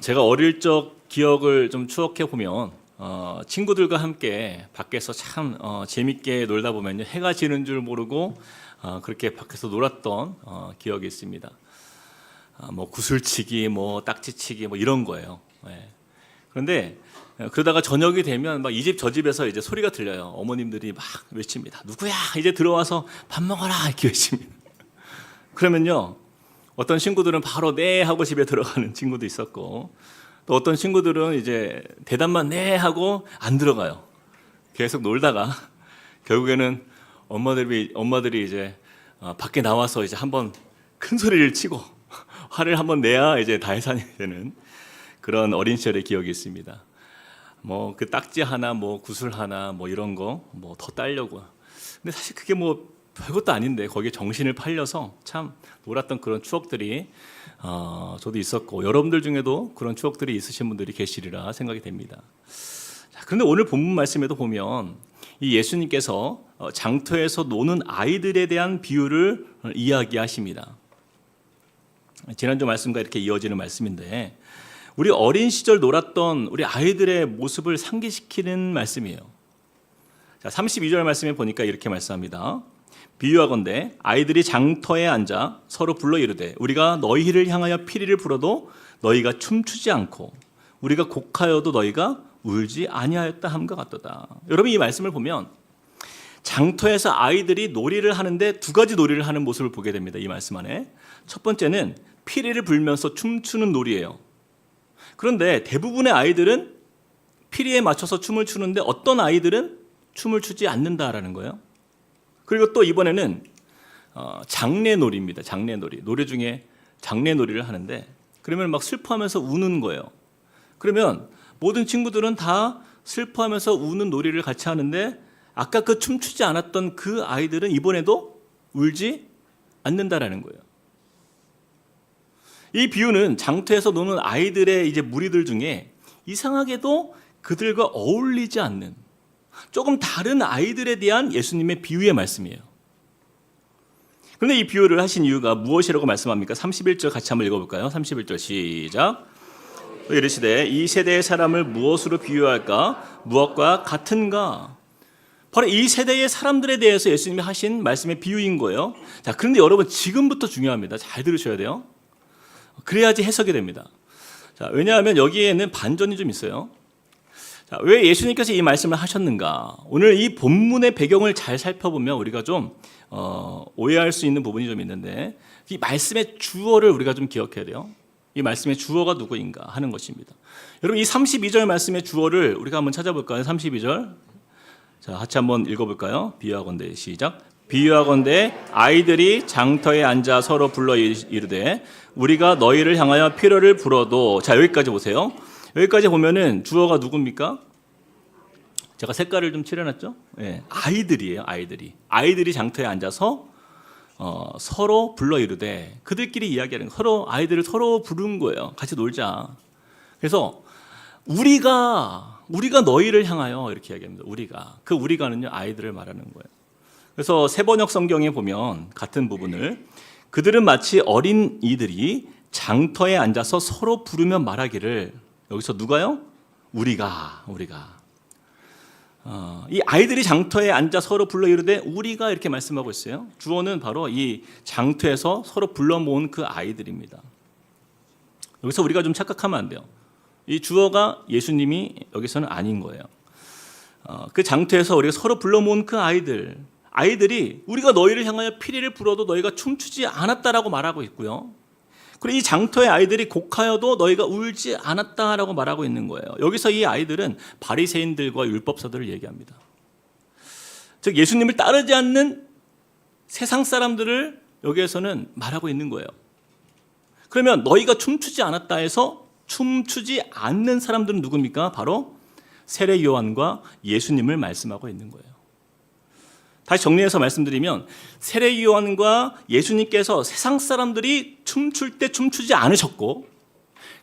제가 어릴 적 기억을 좀 추억해 보면 친구들과 함께 밖에서 참 재밌게 놀다 보면요, 해가 지는 줄 모르고 그렇게 밖에서 놀았던 기억이 있습니다. 뭐 구슬치기, 뭐 딱지치기, 뭐 이런 거예요. 예. 그런데 그러다가 저녁이 되면 막 이 집 저 집에서 이제 소리가 들려요. 어머님들이 막 외칩니다. 누구야? 이제 들어와서 밥 먹어라 이렇게 외칩니다. 그러면요, 어떤 친구들은 바로 네 하고 집에 들어가는 친구도 있었고, 또 어떤 친구들은 이제 대답만 네 하고 안 들어가요. 계속 놀다가 결국에는 엄마들이 이제 밖에 나와서 이제 한번 큰 소리를 치고 화를 한번 내야 이제 다 해산이 되는 그런 어린 시절의 기억이 있습니다. 뭐 그 딱지 하나, 뭐 구슬 하나, 뭐 이런 거 뭐 더 따려고. 근데 사실 그게 뭐 별것도 아닌데 거기에 정신을 팔려서 참 놀았던 그런 추억들이 저도 있었고, 여러분들 중에도 그런 추억들이 있으신 분들이 계시리라 생각이 됩니다. 자, 그런데 오늘 본문 말씀에도 보면 이 예수님께서 장터에서 노는 아이들에 대한 비유를 이야기하십니다. 지난주 말씀과 이렇게 이어지는 말씀인데, 우리 어린 시절 놀았던 우리 아이들의 모습을 상기시키는 말씀이에요. 자, 32절 말씀에 보니까 이렇게 말씀합니다. 비유하건대 아이들이 장터에 앉아 서로 불러 이르되 우리가 너희를 향하여 피리를 불어도 너희가 춤추지 않고 우리가 곡하여도 너희가 울지 아니하였다 함과 같도다. 여러분, 이 말씀을 보면 장터에서 아이들이 놀이를 하는데 두 가지 놀이를 하는 모습을 보게 됩니다. 이 말씀 안에 첫 번째는 피리를 불면서 춤추는 놀이예요. 그런데 대부분의 아이들은 피리에 맞춰서 춤을 추는데 어떤 아이들은 춤을 추지 않는다라는 거예요. 그리고 또 이번에는 장례놀이입니다. 장례놀이. 노래 중에 장례놀이를 하는데, 그러면 막 슬퍼하면서 우는 거예요. 그러면 모든 친구들은 다 슬퍼하면서 우는 놀이를 같이 하는데, 아까 그 춤추지 않았던 그 아이들은 이번에도 울지 않는다라는 거예요. 이 비유는 장터에서 노는 아이들의 이제 무리들 중에 이상하게도 그들과 어울리지 않는 조금 다른 아이들에 대한 예수님의 비유의 말씀이에요. 그런데 이 비유를 하신 이유가 무엇이라고 말씀합니까? 31절 같이 한번 읽어볼까요? 31절 시작. 이르시되 이 세대의 사람을 무엇으로 비유할까? 무엇과 같은가? 바로 이 세대의 사람들에 대해서 예수님이 하신 말씀의 비유인 거예요. 자, 그런데 여러분, 지금부터 중요합니다. 잘 들으셔야 돼요. 그래야지 해석이 됩니다. 자, 왜냐하면 여기에는 반전이 좀 있어요. 자, 왜 예수님께서 이 말씀을 하셨는가? 오늘 이 본문의 배경을 잘 살펴보면 우리가 좀 오해할 수 있는 부분이 좀 있는데, 이 말씀의 주어를 우리가 좀 기억해야 돼요. 이 말씀의 주어가 누구인가 하는 것입니다. 여러분, 이 32절 말씀의 주어를 우리가 한번 찾아볼까요? 32절. 자, 같이 한번 읽어볼까요? 비유하건대 시작. 비유하건대 아이들이 장터에 앉아 서로 불러 이르되 우리가 너희를 향하여 피로를 불어도. 자, 여기까지 보세요. 여기까지 보면은 주어가 누굽니까? 제가 색깔을 좀 칠해놨죠? 네, 아이들이에요. 아이들이 장터에 앉아서 서로 불러 이르되, 그들끼리 이야기하는 거예요. 서로 아이들을 서로 부른 거예요. 같이 놀자. 그래서 우리가 너희를 향하여 이렇게 이야기합니다. 우리가는요, 아이들을 말하는 거예요. 그래서 세번역 성경에 보면 같은 부분을, 그들은 마치 어린 이들이 장터에 앉아서 서로 부르며 말하기를, 여기서 누가요? 우리가. 이 아이들이 장터에 앉아 서로 불러 이르되 우리가 이렇게 말씀하고 있어요. 주어는 바로 이 장터에서 서로 불러 모은 그 아이들입니다. 여기서 우리가 좀 착각하면 안 돼요. 이 주어가 예수님이 여기서는 아닌 거예요. 그 장터에서 우리가 서로 불러 모은 그 아이들이 우리가 너희를 향하여 피리를 불어도 너희가 춤추지 않았다라고 말하고 있고요. 그리고 이 장터의 아이들이 곡하여도 너희가 울지 않았다라고 말하고 있는 거예요. 여기서 이 아이들은 바리새인들과 율법사들을 얘기합니다. 즉 예수님을 따르지 않는 세상 사람들을 여기에서는 말하고 있는 거예요. 그러면 너희가 춤추지 않았다 해서 춤추지 않는 사람들은 누굽니까? 바로 세례 요한과 예수님을 말씀하고 있는 거예요. 다시 정리해서 말씀드리면, 세례 요한과 예수님께서 세상 사람들이 춤출 때 춤추지 않으셨고,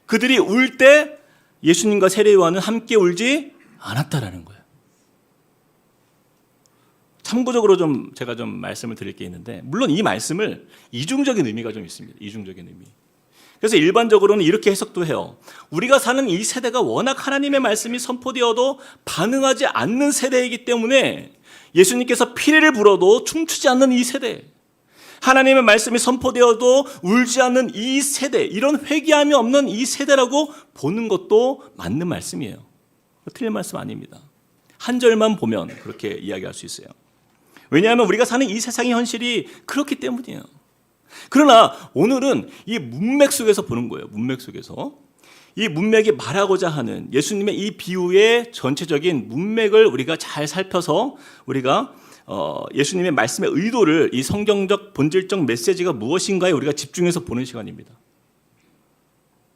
그들이 울 때 예수님과 세례 요한은 함께 울지 않았다라는 거예요. 참고적으로 제가 좀 말씀을 드릴 게 있는데, 물론 이 말씀을 이중적인 의미가 좀 있습니다. 이중적인 의미. 그래서 일반적으로는 이렇게 해석도 해요. 우리가 사는 이 세대가 워낙 하나님의 말씀이 선포되어도 반응하지 않는 세대이기 때문에 예수님께서 피리를 불어도 춤추지 않는 이 세대, 하나님의 말씀이 선포되어도 울지 않는 이 세대, 이런 회개함이 없는 이 세대라고 보는 것도 맞는 말씀이에요. 틀린 말씀 아닙니다. 한 절만 보면 그렇게 이야기할 수 있어요. 왜냐하면 우리가 사는 이 세상의 현실이 그렇기 때문이에요. 그러나 오늘은 이 문맥 속에서 보는 거예요. 문맥 속에서. 이 문맥이 말하고자 하는 예수님의 이 비유의 전체적인 문맥을 우리가 잘 살펴서 우리가 예수님의 말씀의 의도를, 이 성경적 본질적 메시지가 무엇인가에 우리가 집중해서 보는 시간입니다.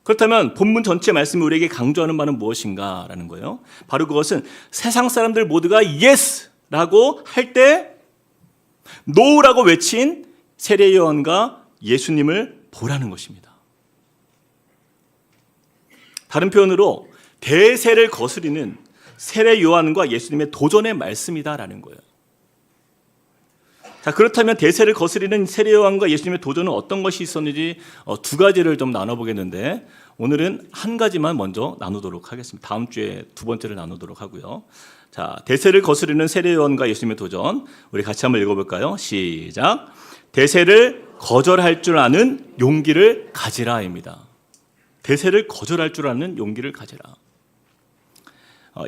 그렇다면 본문 전체 말씀이 우리에게 강조하는 바는 무엇인가라는 거예요. 바로 그것은 세상 사람들 모두가 예스라고 할 때 노라고 외친 세례 요한과 예수님을 보라는 것입니다. 다른 표현으로 대세를 거스리는 세례 요한과 예수님의 도전의 말씀이다라는 거예요. 자, 그렇다면 대세를 거스리는 세례 요한과 예수님의 도전은 어떤 것이 있었는지 두 가지를 좀 나눠보겠는데, 오늘은 한 가지만 먼저 나누도록 하겠습니다. 다음 주에 두 번째를 나누도록 하고요. 자, 대세를 거스르는 세례 요한과 예수님의 도전, 우리 같이 한번 읽어볼까요? 시작. 대세를 거절할 줄 아는 용기를 가지라입니다. 대세를 거절할 줄 아는 용기를 가지라.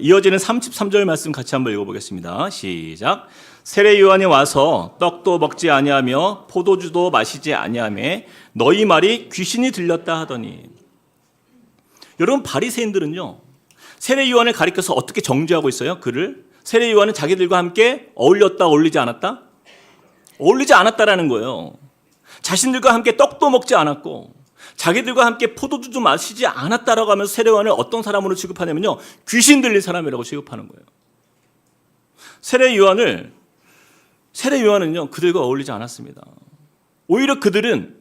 이어지는 33절 말씀 같이 한번 읽어보겠습니다. 시작. 세례 요한이 와서 떡도 먹지 아니하며 포도주도 마시지 아니하며 너희 말이 귀신이 들렸다 하더니. 여러분, 바리새인들은요, 세례 요한을 가리켜서 어떻게 정죄하고 있어요? 그를. 세례 요한은 자기들과 함께 어울렸다, 어울리지 않았다? 어울리지 않았다라는 거예요. 자신들과 함께 떡도 먹지 않았고 자기들과 함께 포도주도 마시지 않았다라고 하면서 세례 요한을 어떤 사람으로 취급하냐면요, 귀신 들린 사람이라고 취급하는 거예요. 세례 요한은요, 그들과 어울리지 않았습니다. 오히려 그들은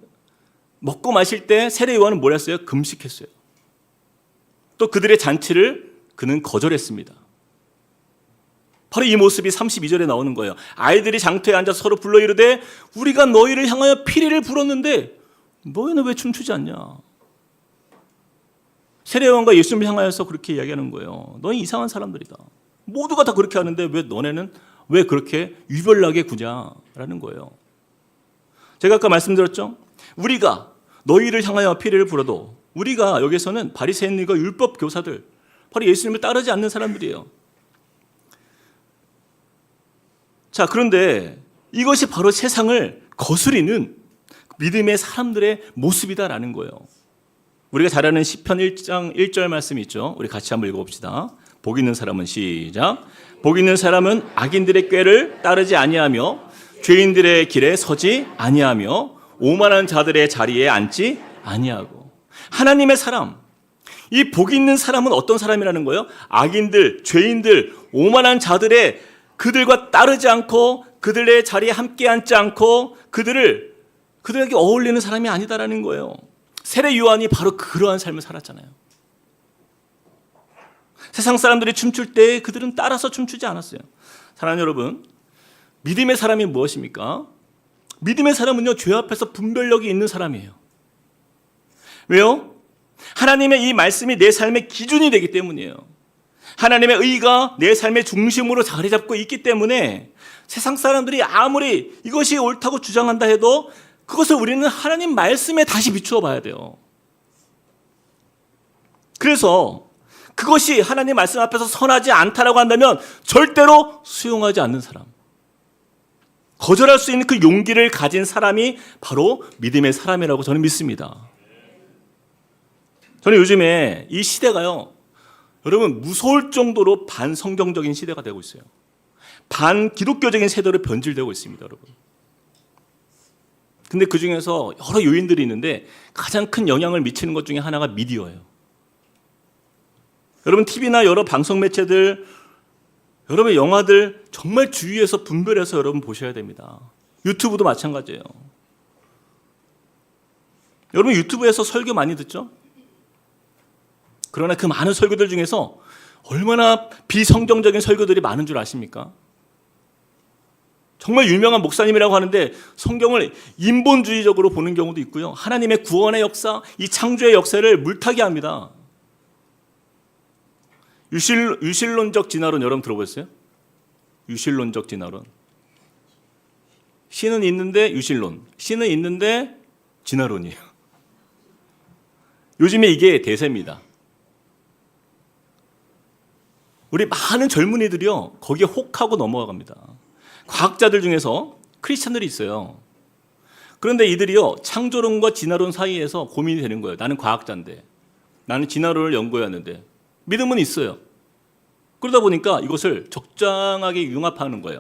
먹고 마실 때 세례 요한은 뭘 했어요? 금식했어요. 또 그들의 잔치를 그는 거절했습니다. 바로 이 모습이 32절에 나오는 거예요. 아이들이 장터에 앉아 서로 불러 이르되 우리가 너희를 향하여 피리를 불었는데 너희는 왜 춤추지 않냐? 세례 요한과 예수님을 향하여서 그렇게 이야기하는 거예요. 너희 이상한 사람들이다. 모두가 다 그렇게 하는데 왜 너네는 왜 그렇게 유별나게 구냐라는 거예요. 제가 아까 말씀드렸죠? 우리가 너희를 향하여 피리를 불어도, 우리가 여기서는 바리새인들과 율법 교사들, 바로 예수님을 따르지 않는 사람들이에요. 자, 그런데 이것이 바로 세상을 거스리는 믿음의 사람들의 모습이다라는 거예요. 우리가 잘 아는 시편 1장 1절 말씀이 있죠. 우리 같이 한번 읽어봅시다. 복 있는 사람은 시작. 복 있는 사람은 악인들의 꾀를 따르지 아니하며 죄인들의 길에 서지 아니하며 오만한 자들의 자리에 앉지 아니하고. 하나님의 사람, 이 복 있는 사람은 어떤 사람이라는 거예요? 악인들, 죄인들, 오만한 자들의 그들과 따르지 않고 그들의 자리에 함께 앉지 않고 그들에게 어울리는 사람이 아니다라는 거예요. 세례 요한이 바로 그러한 삶을 살았잖아요. 세상 사람들이 춤출 때 그들은 따라서 춤추지 않았어요. 사랑하는 여러분, 믿음의 사람이 무엇입니까? 믿음의 사람은요, 죄 앞에서 분별력이 있는 사람이에요. 왜요? 하나님의 이 말씀이 내 삶의 기준이 되기 때문이에요. 하나님의 의가 내 삶의 중심으로 자리 잡고 있기 때문에 세상 사람들이 아무리 이것이 옳다고 주장한다 해도 그것을 우리는 하나님 말씀에 다시 비추어 봐야 돼요. 그래서 그것이 하나님 말씀 앞에서 선하지 않다라고 한다면 절대로 수용하지 않는 사람, 거절할 수 있는 그 용기를 가진 사람이 바로 믿음의 사람이라고 저는 믿습니다. 저는 요즘에 이 시대가요, 여러분, 무서울 정도로 반성경적인 시대가 되고 있어요. 반기독교적인 세대로 변질되고 있습니다, 여러분. 근데 그 중에서 여러 요인들이 있는데 가장 큰 영향을 미치는 것 중에 하나가 미디어예요. 여러분, TV나 여러 방송 매체들, 여러분 영화들 정말 주의해서 분별해서 여러분 보셔야 됩니다. 유튜브도 마찬가지예요. 여러분, 유튜브에서 설교 많이 듣죠? 그러나 그 많은 설교들 중에서 얼마나 비성경적인 설교들이 많은 줄 아십니까? 정말 유명한 목사님이라고 하는데 성경을 인본주의적으로 보는 경우도 있고요. 하나님의 구원의 역사, 이 창조의 역사를 물타기 합니다. 유실론적 진화론 여러분 들어보셨어요? 유실론적 진화론. 신은 있는데 유실론, 신은 있는데 진화론이에요. 요즘에 이게 대세입니다. 우리 많은 젊은이들이요, 거기에 혹하고 넘어갑니다. 과학자들 중에서 크리스천들이 있어요. 그런데 이들이요, 창조론과 진화론 사이에서 고민이 되는 거예요. 나는 과학자인데, 나는 진화론을 연구해왔는데, 믿음은 있어요. 그러다 보니까 이것을 적당하게 융합하는 거예요.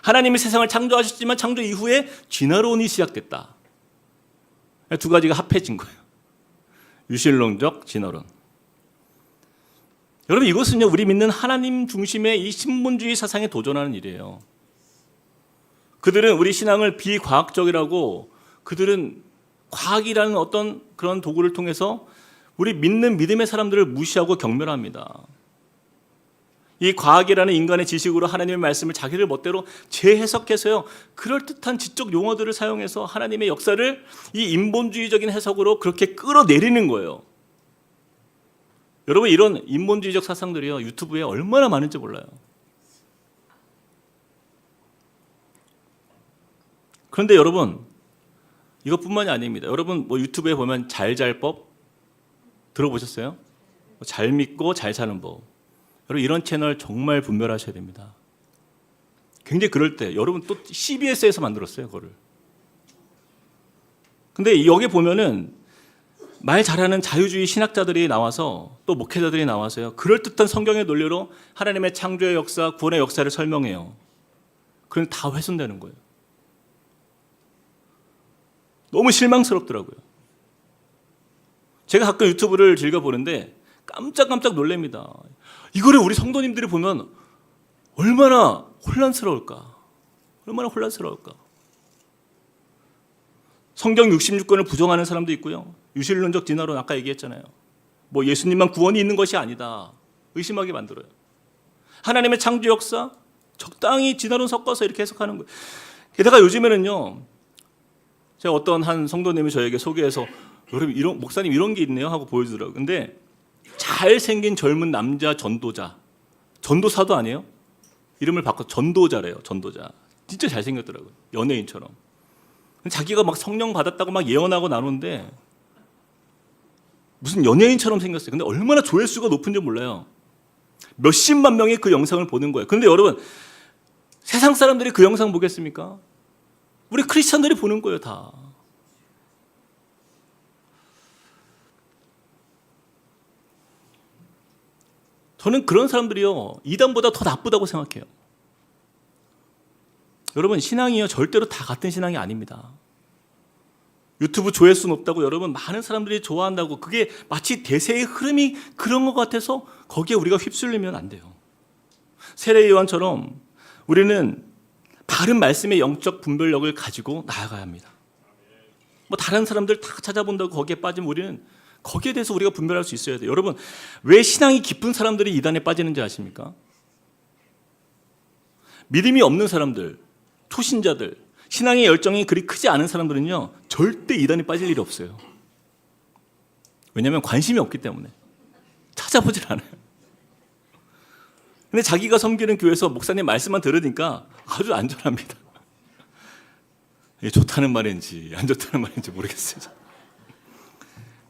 하나님이 세상을 창조하셨지만 창조 이후에 진화론이 시작됐다. 두 가지가 합해진 거예요. 유실론적 진화론. 여러분, 이것은요, 우리 믿는 하나님 중심의 이 신분주의 사상에 도전하는 일이에요. 그들은 우리 신앙을 비과학적이라고, 그들은 과학이라는 어떤 그런 도구를 통해서 우리 믿는 믿음의 사람들을 무시하고 경멸합니다. 이 과학이라는 인간의 지식으로 하나님의 말씀을 자기들 멋대로 재해석해서요, 그럴듯한 지적 용어들을 사용해서 하나님의 역사를 이 인본주의적인 해석으로 그렇게 끌어내리는 거예요. 여러분, 이런 인본주의적 사상들이요, 유튜브에 얼마나 많은지 몰라요. 그런데 여러분, 이것뿐만이 아닙니다. 여러분, 유튜브에 보면 잘잘법 들어보셨어요? 잘 믿고 잘 사는 법. 여러분, 이런 채널 정말 분별하셔야 됩니다. 굉장히 그럴 때 여러분, 또 CBS에서 만들었어요, 그거를. 근데 여기 보면은 말 잘하는 자유주의 신학자들이 나와서, 또 목회자들이 나와서요, 그럴듯한 성경의 논리로 하나님의 창조의 역사, 구원의 역사를 설명해요. 그럼 다 훼손되는 거예요. 너무 실망스럽더라고요. 제가 가끔 유튜브를 즐겨보는데 깜짝깜짝 놀랍니다. 이거를 우리 성도님들이 보면 얼마나 혼란스러울까. 얼마나 혼란스러울까. 성경 66권을 부정하는 사람도 있고요. 유실론적 진화론 아까 얘기했잖아요. 예수님만 구원이 있는 것이 아니다. 의심하게 만들어요. 하나님의 창조 역사 적당히 진화론 섞어서 이렇게 해석하는 거예요. 게다가 요즘에는요, 제가 어떤 한 성도님이 저에게 소개해서 여러분, 목사님 이런 게 있네요 하고 보여주더라고요. 근데 잘생긴 젊은 남자 전도자, 전도사도 아니에요? 이름을 바꿔 전도자래요. 전도자. 진짜 잘생겼더라고요. 연예인처럼. 자기가 막 성령 받았다고 막 예언하고 나누는데 무슨 연예인처럼 생겼어요. 근데 얼마나 조회수가 높은지 몰라요. 몇십만 명이 그 영상을 보는 거예요. 그런데 여러분, 세상 사람들이 그 영상 보겠습니까? 우리 크리스천들이 보는 거예요, 다. 저는 그런 사람들이요, 이단보다 더 나쁘다고 생각해요. 여러분, 신앙이요, 절대로 다 같은 신앙이 아닙니다. 유튜브 조회수 높다고 여러분 많은 사람들이 좋아한다고 그게 마치 대세의 흐름이 그런 것 같아서 거기에 우리가 휩쓸리면 안 돼요. 세례 요한처럼 우리는 바른 말씀의 영적 분별력을 가지고 나아가야 합니다. 다른 사람들 다 찾아본다고 거기에 빠지면 우리는 거기에 대해서 우리가 분별할 수 있어야 돼요. 여러분, 왜 신앙이 깊은 사람들이 이단에 빠지는지 아십니까? 믿음이 없는 사람들, 초신자들, 신앙의 열정이 그리 크지 않은 사람들은요, 절대 이단에 빠질 일이 없어요. 왜냐하면 관심이 없기 때문에 찾아보질 않아요. 근데 자기가 섬기는 교회에서 목사님 말씀만 들으니까 아주 안전합니다. 이게 좋다는 말인지 안 좋다는 말인지 모르겠어요.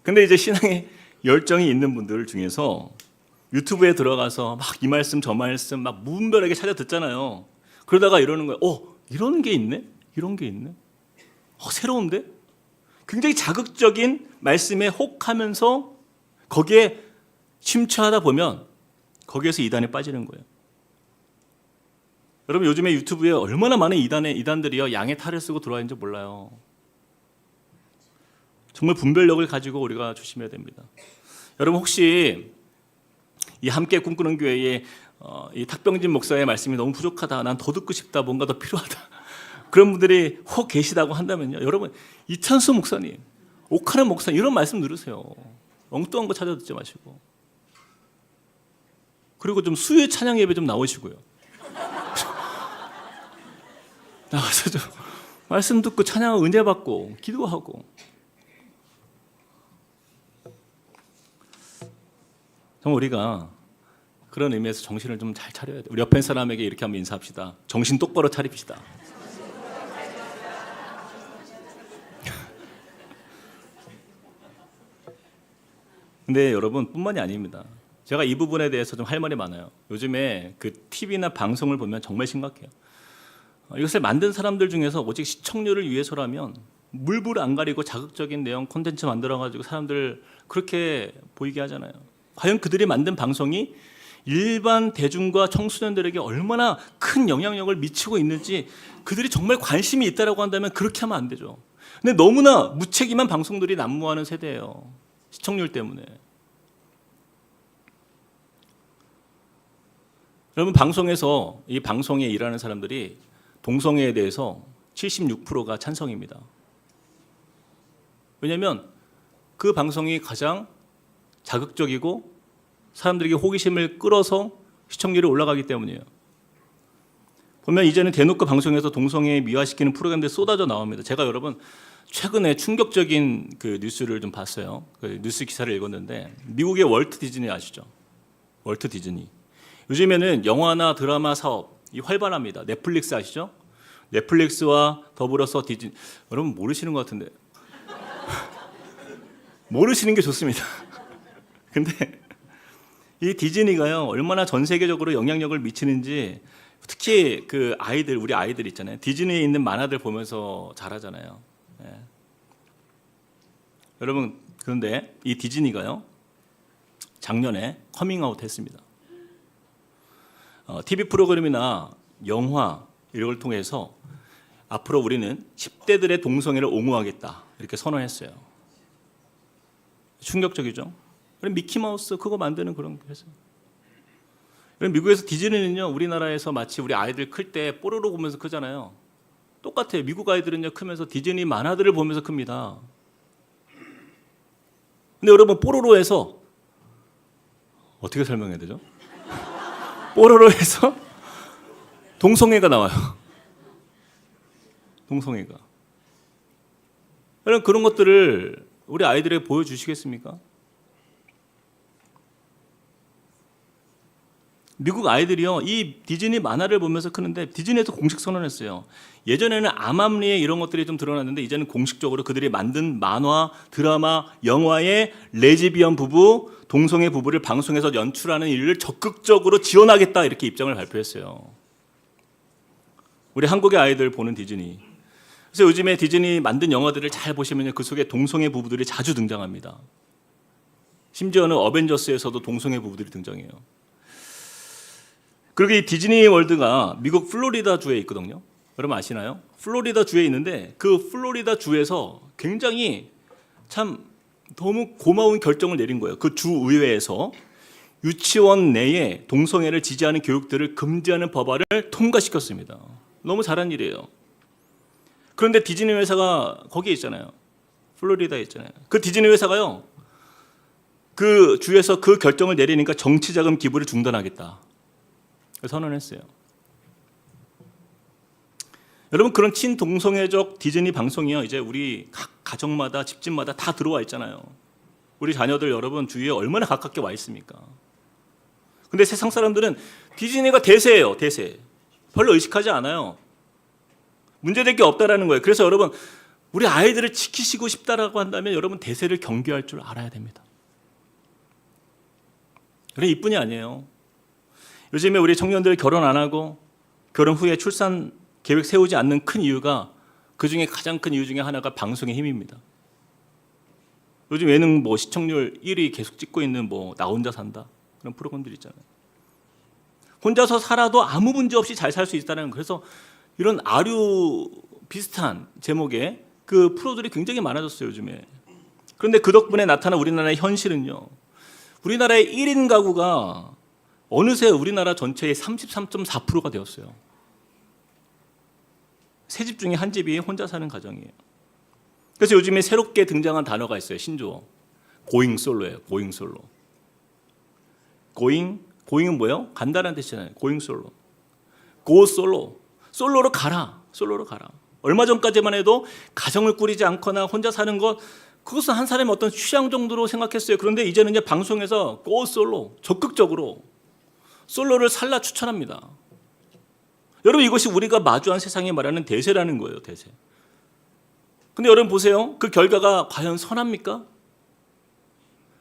근데 이제 신앙에 열정이 있는 분들 중에서 유튜브에 들어가서 막 이 말씀 저 말씀 막 무분별하게 찾아 듣잖아요. 그러다가 이러는 거예요. 이런 게 있네? 이런 게 있네? 새로운데? 굉장히 자극적인 말씀에 혹하면서 거기에 심취하다 보면 거기에서 이단에 빠지는 거예요. 여러분, 요즘에 유튜브에 얼마나 많은 이단들이요, 양의 탈을 쓰고 들어와 있는지 몰라요. 정말 분별력을 가지고 우리가 조심해야 됩니다. 여러분, 혹시 이 함께 꿈꾸는 교회에 이 탁병진 목사의 말씀이 너무 부족하다, 난 더 듣고 싶다, 뭔가 더 필요하다, 그런 분들이 혹 계시다고 한다면요, 여러분, 이찬수 목사님, 오카는 목사님 이런 말씀 들으세요. 엉뚱한 거 찾아 듣지 마시고. 그리고 좀 수요일 찬양 예배 좀 나오시고요. 나가서 좀 말씀 듣고 찬양하고 은혜 받고 기도하고. 정말 우리가 그런 의미에서 정신을 좀 잘 차려야 돼. 우리 옆에 사람에게 이렇게 한번 인사합시다. 정신 똑바로 차립시다. 근데 여러분 뿐만이 아닙니다. 제가 이 부분에 대해서 좀 할 말이 많아요. 요즘에 그 TV나 방송을 보면 정말 심각해요. 이것을 만든 사람들 중에서 오직 시청률을 위해서라면 물불 안 가리고 자극적인 내용 콘텐츠 만들어가지고 사람들 그렇게 보이게 하잖아요. 과연 그들이 만든 방송이 일반 대중과 청소년들에게 얼마나 큰 영향력을 미치고 있는지 그들이 정말 관심이 있다라고 한다면 그렇게 하면 안 되죠. 근데 너무나 무책임한 방송들이 난무하는 세대예요. 시청률 때문에. 여러분 방송에서 이 방송에 일하는 사람들이 동성애에 대해서 76%가 찬성입니다. 왜냐하면 그 방송이 가장 자극적이고 사람들에게 호기심을 끌어서 시청률이 올라가기 때문이에요. 보면 이제는 대놓고 방송에서 동성애 미화시키는 프로그램들이 쏟아져 나옵니다. 제가 여러분 최근에 충격적인 그 뉴스를 좀 봤어요. 그 뉴스 기사를 읽었는데 미국의 월트 디즈니 아시죠? 월트 디즈니. 요즘에는 영화나 드라마 사업이 활발합니다. 넷플릭스 아시죠? 넷플릭스와 더불어서 디즈니. 여러분 모르시는 것 같은데. 모르시는 게 좋습니다. 근데 이 디즈니가요 얼마나 전 세계적으로 영향력을 미치는지 특히 그 아이들 우리 아이들 있잖아요. 디즈니에 있는 만화들 보면서 자라잖아요. 예. 여러분 그런데 이 디즈니가요 작년에 커밍아웃 했습니다. TV 프로그램이나 영화 이런 걸 통해서 앞으로 우리는 10대들의 동성애를 옹호하겠다 이렇게 선언했어요. 충격적이죠. 미키마우스 그거 만드는 그런 거 했어요. 미국에서 디즈니는요 우리나라에서 마치 우리 아이들 클 때 뽀로로 보면서 크잖아요. 똑같아요. 미국 아이들은요 크면서 디즈니 만화들을 보면서 큽니다. 근데 여러분 뽀로로에서 어떻게 설명해야 되죠? 뽀로로에서 동성애가 나와요. 동성애가. 여러분 그런 것들을 우리 아이들에게 보여주시겠습니까? 미국 아이들이요 이 디즈니 만화를 보면서 크는데 디즈니에서 공식 선언했어요. 예전에는 암암리에 이런 것들이 좀 드러났는데 이제는 공식적으로 그들이 만든 만화, 드라마, 영화의 레즈비언 부부, 동성애 부부를 방송에서 연출하는 일을 적극적으로 지원하겠다 이렇게 입장을 발표했어요. 우리 한국의 아이들 보는 디즈니. 그래서 요즘에 디즈니 만든 영화들을 잘 보시면 그 속에 동성애 부부들이 자주 등장합니다. 심지어는 어벤져스에서도 동성애 부부들이 등장해요. 그리고 이 디즈니 월드가 미국 플로리다 주에 있거든요. 여러분 아시나요? 플로리다 주에 있는데 그 플로리다 주에서 굉장히 참 너무 고마운 결정을 내린 거예요. 그 주 의회에서 유치원 내에 동성애를 지지하는 교육들을 금지하는 법안을 통과시켰습니다. 너무 잘한 일이에요. 그런데 디즈니 회사가 거기에 있잖아요. 플로리다에 있잖아요. 그 디즈니 회사가요. 그 주에서 그 결정을 내리니까 정치자금 기부를 중단하겠다. 선언했어요. 여러분 그런 친동성애적 디즈니 방송이요 이제 우리 각 가정마다 집집마다 다 들어와 있잖아요. 우리 자녀들 여러분 주위에 얼마나 가깝게 와 있습니까? 근데 세상 사람들은 디즈니가 대세예요. 대세. 별로 의식하지 않아요. 문제될 게 없다라는 거예요. 그래서 여러분 우리 아이들을 지키시고 싶다라고 한다면 여러분 대세를 경계할 줄 알아야 됩니다. 그래 이뿐이 아니에요. 요즘에 우리 청년들 결혼 안 하고 결혼 후에 출산 계획 세우지 않는 큰 이유가 그중에 가장 큰 이유 중에 하나가 방송의 힘입니다. 요즘 예능 뭐 시청률 1위 계속 찍고 있는 뭐 나 혼자 산다 그런 프로그램들 있잖아요. 혼자서 살아도 아무 문제 없이 잘 살 수 있다는 그래서 이런 아류 비슷한 제목의 그 프로들이 굉장히 많아졌어요 요즘에. 그런데 그 덕분에 나타난 우리나라의 현실은요. 우리나라의 1인 가구가 어느새 우리나라 전체의 33.4%가 되었어요. 세 집 중에 한 집이 혼자 사는 가정이에요. 그래서 요즘에 새롭게 등장한 단어가 있어요. 신조어. 고잉 솔로예요. 고잉 솔로. 고잉은 뭐예요? 간다는 뜻이잖아요. 고잉 솔로. 고 솔로. 솔로로 가라. 솔로로 가라. 얼마 전까지만 해도 가정을 꾸리지 않거나 혼자 사는 것, 그것은 한 사람의 어떤 취향 정도로 생각했어요. 그런데 이제는 이제 방송에서 고 솔로, 적극적으로 솔로를 살라 추천합니다. 여러분, 이것이 우리가 마주한 세상에 말하는 대세라는 거예요. 대세. 근데 여러분 보세요. 그 결과가 과연 선합니까?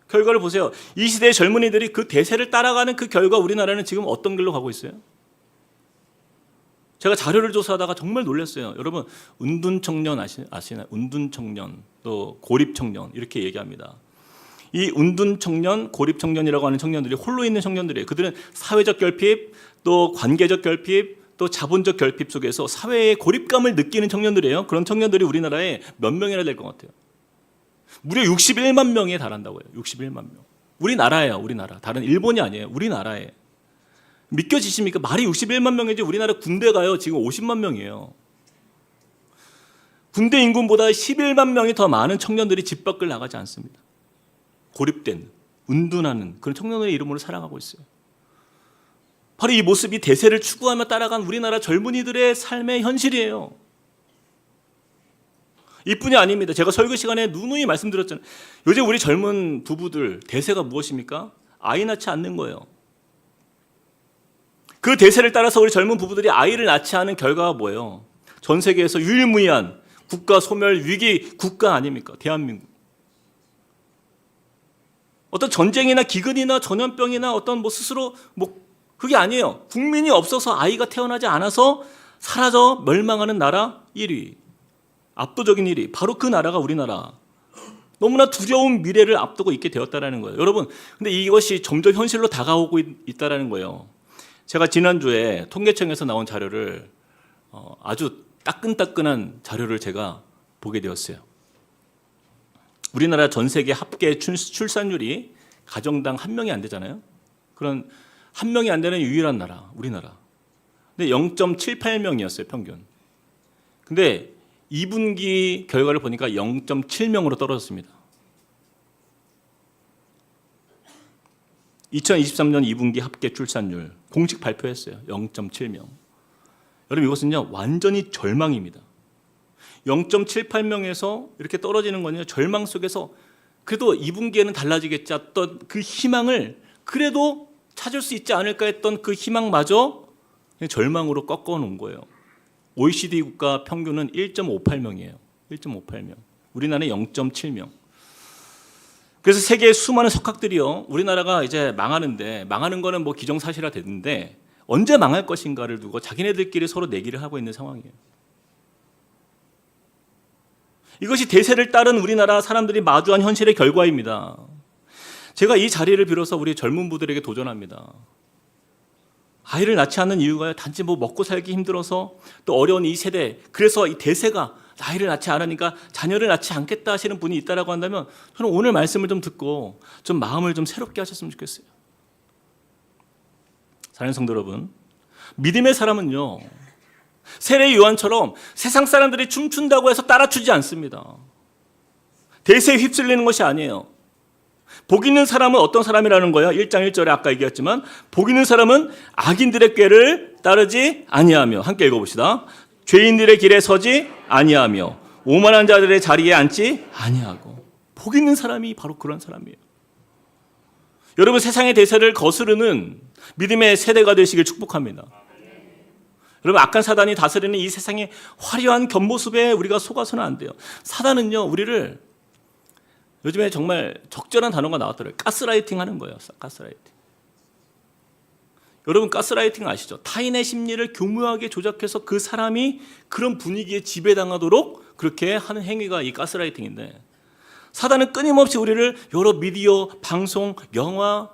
결과를 보세요. 이 시대의 젊은이들이 그 대세를 따라가는 그 결과 우리나라는 지금 어떤 길로 가고 있어요? 제가 자료를 조사하다가 정말 놀랐어요. 여러분, 운둔 청년 아시나요? 운둔 청년, 또 고립 청년 이렇게 얘기합니다. 이 운둔 청년, 고립 청년이라고 하는 청년들이 홀로 있는 청년들이에요. 그들은 사회적 결핍, 또 관계적 결핍, 또 자본적 결핍 속에서 사회의 고립감을 느끼는 청년들이에요. 그런 청년들이 우리나라에 몇 명이나 될 것 같아요? 무려 61만 명에 달한다고요. 61만 명. 우리나라예요. 우리나라. 다른 일본이 아니에요. 우리나라에. 믿겨지십니까? 말이 61만 명이지 우리나라 군대가요 지금 50만 명이에요. 군대 인구보다 11만 명이 더 많은 청년들이 집 밖을 나가지 않습니다. 고립된, 운둔하는 그런 청년들의 이름으로 살아가고 있어요. 바로 이 모습이 대세를 추구하며 따라간 우리나라 젊은이들의 삶의 현실이에요. 이뿐이 아닙니다. 제가 설교 시간에 누누이 말씀드렸잖아요. 요즘 우리 젊은 부부들 대세가 무엇입니까? 아이 낳지 않는 거예요. 그 대세를 따라서 우리 젊은 부부들이 아이를 낳지 않은 결과가 뭐예요? 전 세계에서 유일무이한 국가 소멸 위기 국가 아닙니까? 대한민국. 어떤 전쟁이나 기근이나 전염병이나 어떤 스스로 그게 아니에요. 국민이 없어서 아이가 태어나지 않아서 사라져 멸망하는 나라 1위. 압도적인 1위. 바로 그 나라가 우리나라. 너무나 두려운 미래를 앞두고 있게 되었다는 거예요. 여러분, 근데 이것이 점점 현실로 다가오고 있다는 거예요. 제가 지난주에 통계청에서 나온 자료를 아주 따끈따끈한 자료를 제가 보게 되었어요. 우리나라 전 세계 합계 출산율이 가정당 한 명이 안 되잖아요. 그런 한 명이 안 되는 유일한 나라, 우리나라. 근데 0.78명이었어요, 평균. 근데 2분기 결과를 보니까 0.7명으로 떨어졌습니다. 2023년 2분기 합계 출산율 공식 발표했어요. 0.7명. 여러분, 이것은요 완전히 절망입니다. 0.78명에서 이렇게 떨어지는 거는요 절망 속에서 그래도 2분기에는 달라지겠지 했던 그 희망을 그래도 찾을 수 있지 않을까 했던 그 희망마저 그냥 절망으로 꺾어 놓은 거예요. OECD 국가 평균은 1.58명이에요. 1.58명. 우리나라는 0.7명. 그래서 세계의 수많은 석학들이요, 우리나라가 이제 망하는데, 망하는 거는 기정사실화 됐는데 언제 망할 것인가를 두고 자기네들끼리 서로 내기를 하고 있는 상황이에요. 이것이 대세를 따른 우리나라 사람들이 마주한 현실의 결과입니다. 제가 이 자리를 빌어서 우리 젊은 부들에게 도전합니다. 아이를 낳지 않는 이유가요, 단지 먹고 살기 힘들어서 또 어려운 이 세대, 그래서 이 대세가 아이를 낳지 않으니까 자녀를 낳지 않겠다 하시는 분이 있다라고 한다면 저는 오늘 말씀을 좀 듣고 좀 마음을 좀 새롭게 하셨으면 좋겠어요. 사랑하는 성도 여러분, 믿음의 사람은요 세례 요한처럼 세상 사람들이 춤춘다고 해서 따라추지 않습니다. 대세에 휩쓸리는 것이 아니에요. 복 있는 사람은 어떤 사람이라는 거예요? 1장 1절에 아까 얘기했지만 복 있는 사람은 악인들의 꾀를 따르지 아니하며, 함께 읽어봅시다. 죄인들의 길에 서지 아니하며 오만한 자들의 자리에 앉지 아니하고. 복 있는 사람이 바로 그런 사람이에요. 여러분, 세상의 대세를 거스르는 믿음의 세대가 되시길 축복합니다. 여러분, 악한 사단이 다스리는 이 세상의 화려한 겉모습에 우리가 속아서는 안 돼요. 사단은요 우리를, 요즘에 정말 적절한 단어가 나왔더라고요. 가스라이팅 하는 거예요. 가스라이팅. 여러분, 가스라이팅 아시죠? 타인의 심리를 교묘하게 조작해서 그 사람이 그런 분위기에 지배당하도록 그렇게 하는 행위가 이 가스라이팅인데, 사단은 끊임없이 우리를 여러 미디어, 방송, 영화,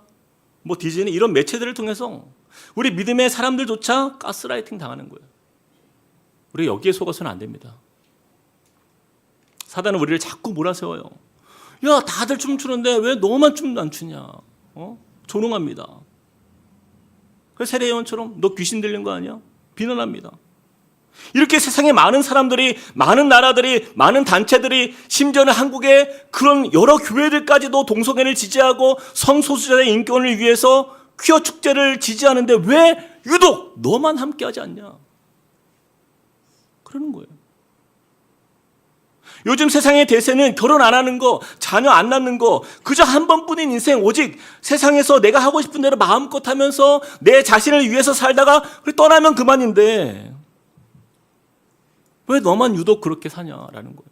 디즈니 이런 매체들을 통해서 우리 믿음의 사람들조차 가스라이팅 당하는 거예요. 우리 여기에 속아서는 안 됩니다. 사단은 우리를 자꾸 몰아세워요. 야, 다들 춤추는데 왜 너만 춤 안 추냐? 조롱합니다. 그래서 세례요한처럼 너 귀신 들린 거 아니야? 비난합니다. 이렇게 세상에 많은 사람들이, 많은 나라들이, 많은 단체들이, 심지어는 한국의 그런 여러 교회들까지도 동성애를 지지하고 성소수자의 인권을 위해서 퀴어 축제를 지지하는데 왜 유독 너만 함께하지 않냐? 그러는 거예요. 요즘 세상의 대세는 결혼 안 하는 거, 자녀 안 낳는 거, 그저 한 번뿐인 인생, 오직 세상에서 내가 하고 싶은 대로 마음껏 하면서 내 자신을 위해서 살다가 떠나면 그만인데 왜 너만 유독 그렇게 사냐라는 거예요.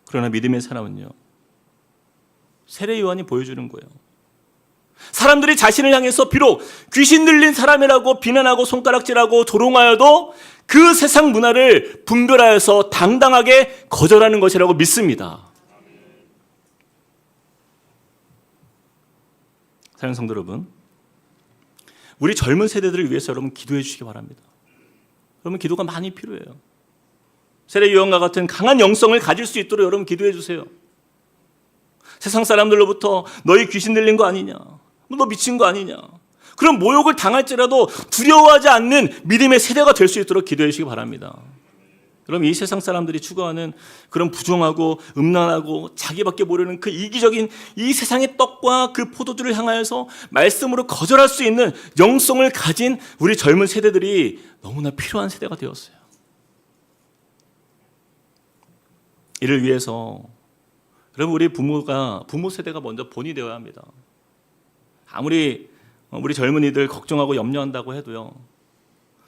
그러나 믿음의 사람은요, 세례 요한이 보여주는 거예요. 사람들이 자신을 향해서 비록 귀신 들린 사람이라고 비난하고 손가락질하고 조롱하여도 그 세상 문화를 분별하여서 당당하게 거절하는 것이라고 믿습니다. 사랑하는 성도 여러분, 우리 젊은 세대들을 위해서 여러분 기도해 주시기 바랍니다. 여러분 기도가 많이 필요해요. 세례 요한과 같은 강한 영성을 가질 수 있도록 여러분 기도해 주세요. 세상 사람들로부터 너희 귀신 들린 거 아니냐, 너 미친 거 아니냐, 그런 모욕을 당할지라도 두려워하지 않는 믿음의 세대가 될 수 있도록 기도해 주시기 바랍니다. 그럼 이 세상 사람들이 추구하는 그런 부정하고 음란하고 자기밖에 모르는 그 이기적인 이 세상의 떡과 그 포도주를 향하여서 말씀으로 거절할 수 있는 영성을 가진 우리 젊은 세대들이 너무나 필요한 세대가 되었어요. 이를 위해서 여러분, 우리 부모 세대가 먼저 본이 되어야 합니다. 아무리 우리 젊은이들 걱정하고 염려한다고 해도요,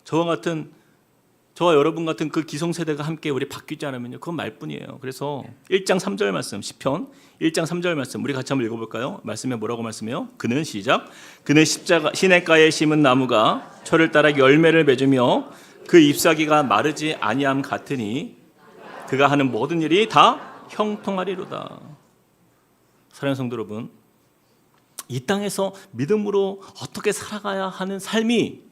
저와 여러분 같은 그 기성세대가 함께 우리 바뀌지 않으면요, 그건 말뿐이에요. 그래서 1장 3절 말씀, 시편 1장 3절 말씀 우리 같이 한번 읽어볼까요? 말씀에 뭐라고 말씀해요? 그는 시작, 그는 시냇가에 심은 나무가 철을 따라 열매를 맺으며 그 잎사귀가 마르지 아니함 같으니 그가 하는 모든 일이 다 형통하리로다. 사랑하는 성도 여러분, 이 땅에서 믿음으로 어떻게 살아가야 하는 삶이,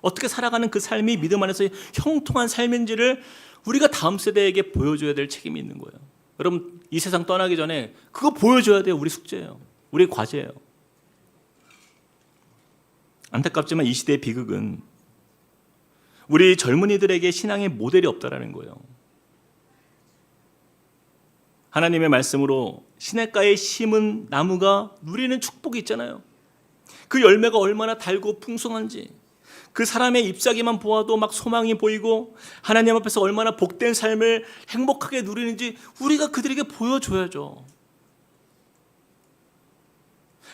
어떻게 살아가는 그 삶이 믿음 안에서 형통한 삶인지를 우리가 다음 세대에게 보여줘야 될 책임이 있는 거예요. 여러분, 이 세상 떠나기 전에 그거 보여줘야 돼요. 우리 숙제예요. 우리 과제예요. 안타깝지만 이 시대의 비극은 우리 젊은이들에게 신앙의 모델이 없다라는 거예요. 하나님의 말씀으로 시냇가에 심은 나무가 누리는 축복이 있잖아요. 그 열매가 얼마나 달고 풍성한지, 그 사람의 잎사귀만 보아도 막 소망이 보이고 하나님 앞에서 얼마나 복된 삶을 행복하게 누리는지 우리가 그들에게 보여줘야죠.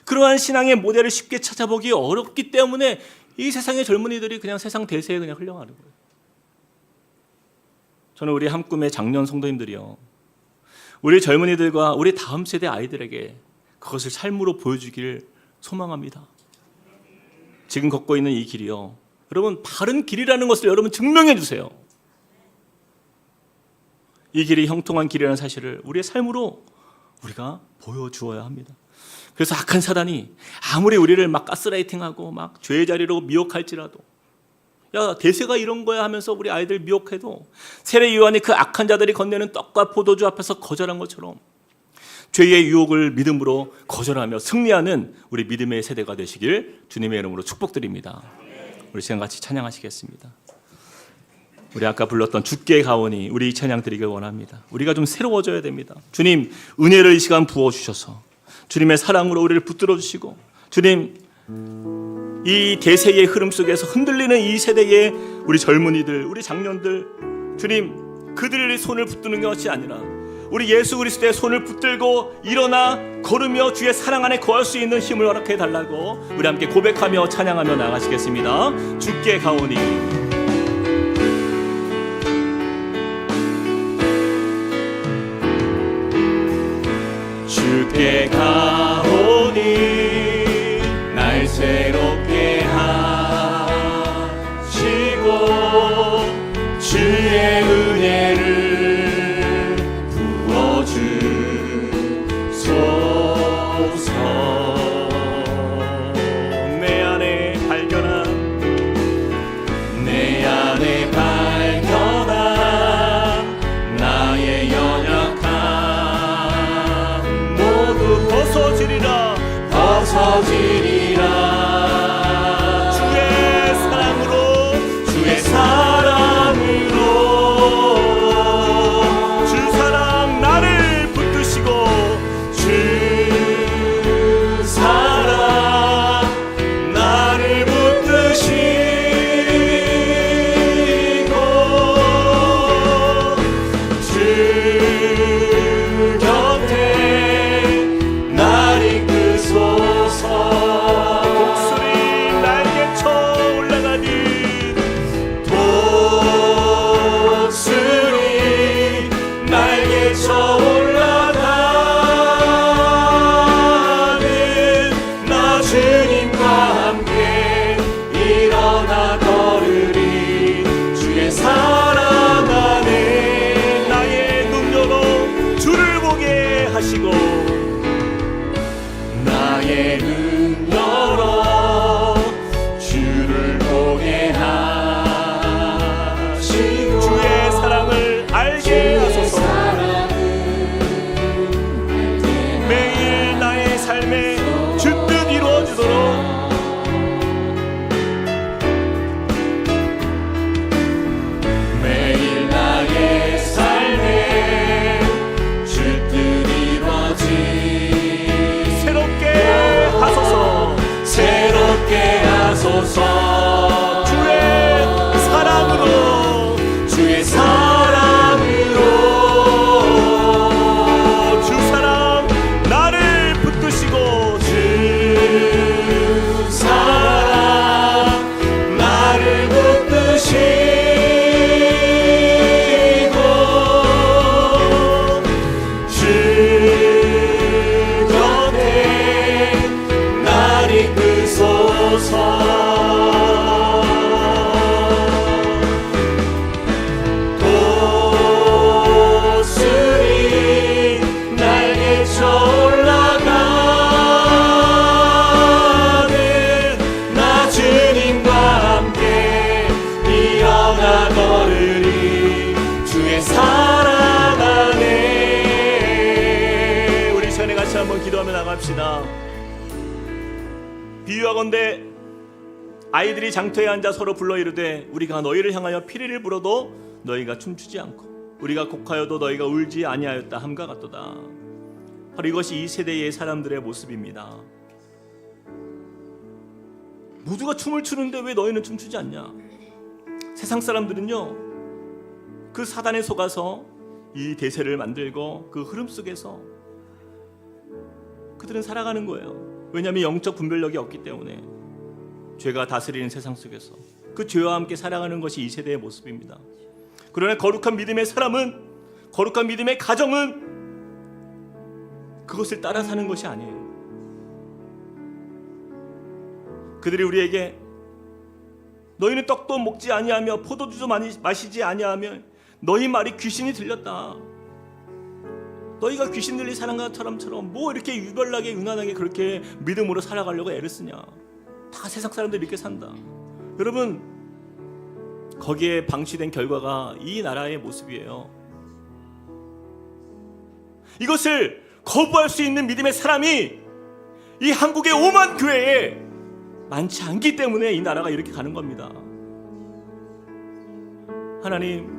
그러한 신앙의 모델을 쉽게 찾아보기 어렵기 때문에 이 세상의 젊은이들이 그냥 세상 대세에 그냥 흘러가는 거예요. 저는 우리 함꿈의 장년 성도님들이요, 우리 젊은이들과 우리 다음 세대 아이들에게 그것을 삶으로 보여주기를 소망합니다. 지금 걷고 있는 이 길이요, 여러분 바른 길이라는 것을 여러분 증명해 주세요. 이 길이 형통한 길이라는 사실을 우리의 삶으로 우리가 보여주어야 합니다. 그래서 악한 사단이 아무리 우리를 막 가스라이팅하고 막 죄의 자리로 미혹할지라도, 야 대세가 이런 거야 하면서 우리 아이들 미혹해도 세례 요한이 그 악한 자들이 건네는 떡과 포도주 앞에서 거절한 것처럼 죄의 유혹을 믿음으로 거절하며 승리하는 우리 믿음의 세대가 되시길 주님의 이름으로 축복드립니다. 우리 시간 같이 찬양하시겠습니다. 우리 아까 불렀던 주께 가오니 우리 이 찬양 드리길 원합니다. 우리가 좀 새로워져야 됩니다. 주님 은혜를 이 시간 부어주셔서 주님의 사랑으로 우리를 붙들어 주시고, 주님 이 대세의 흐름 속에서 흔들리는 이 세대의 우리 젊은이들, 우리 장년들, 주님 그들의 손을 붙드는 것이 아니라 우리 예수 그리스도의 손을 붙들고 일어나 걸으며 주의 사랑 안에 거할 수 있는 힘을 허락해 달라고 우리 함께 고백하며 찬양하며 나가시겠습니다. 주께 가오니 주께 가오니 날 새롭게 하시고 주의 은혜를 벗어지리라. 주의 사랑으로 주 사랑 나를 붙드시고, 주 사랑 나를 붙드시고 붙드시고 나의 눈 열어 주를 보게 하시고 주의 사랑을 알게 하소서. 매일 나의 삶에 주 뜻 이루어지도록 매일 나의 삶에 주 뜻 이루어지 새롭게 하소서. 새롭게 하소서. 주의 사랑으로 주의 사랑으로 주 사랑 나를 붙드시고 주 사랑 나를 붙드시고 주 곁에 날 이끄소서. 도술이 날개쳐 올라가는 나 주님과 함께 이어가 걸으리 주의 사랑 안에. 우리 시간에 같이 한번 기도하며 나갑시다. 비유하건대 아이들이 장터에 앉아 서로 불러 이르되 우리가 너희를 향하여 피리를 불어도 너희가 춤추지 않고 우리가 곡하여도 너희가 울지 아니하였다 함과 같도다. 바로 이것이 이 세대의 사람들의 모습입니다. 모두가 춤을 추는데 왜 너희는 춤추지 않냐? 세상 사람들은요 그 사단에 속아서 이 대세를 만들고 그 흐름 속에서 그들은 살아가는 거예요. 왜냐하면 영적 분별력이 없기 때문에 죄가 다스리는 세상 속에서 그 죄와 함께 살아가는 것이 이 세대의 모습입니다. 그러나 거룩한 믿음의 사람은, 거룩한 믿음의 가정은 그것을 따라 사는 것이 아니에요. 그들이 우리에게 너희는 떡도 먹지 아니하며 포도주도 마시지 아니하며 너희 말이 귀신이 들렸다. 너희가 귀신 들린 사람처럼 뭐 이렇게 유별나게 유난하게 그렇게 믿음으로 살아가려고 애를 쓰냐. 다 세상 사람들이 이렇게 산다. 여러분 거기에 방치된 결과가 이 나라의 모습이에요. 이것을 거부할 수 있는 믿음의 사람이 이 한국의 5만 교회에 많지 않기 때문에 이 나라가 이렇게 가는 겁니다. 하나님,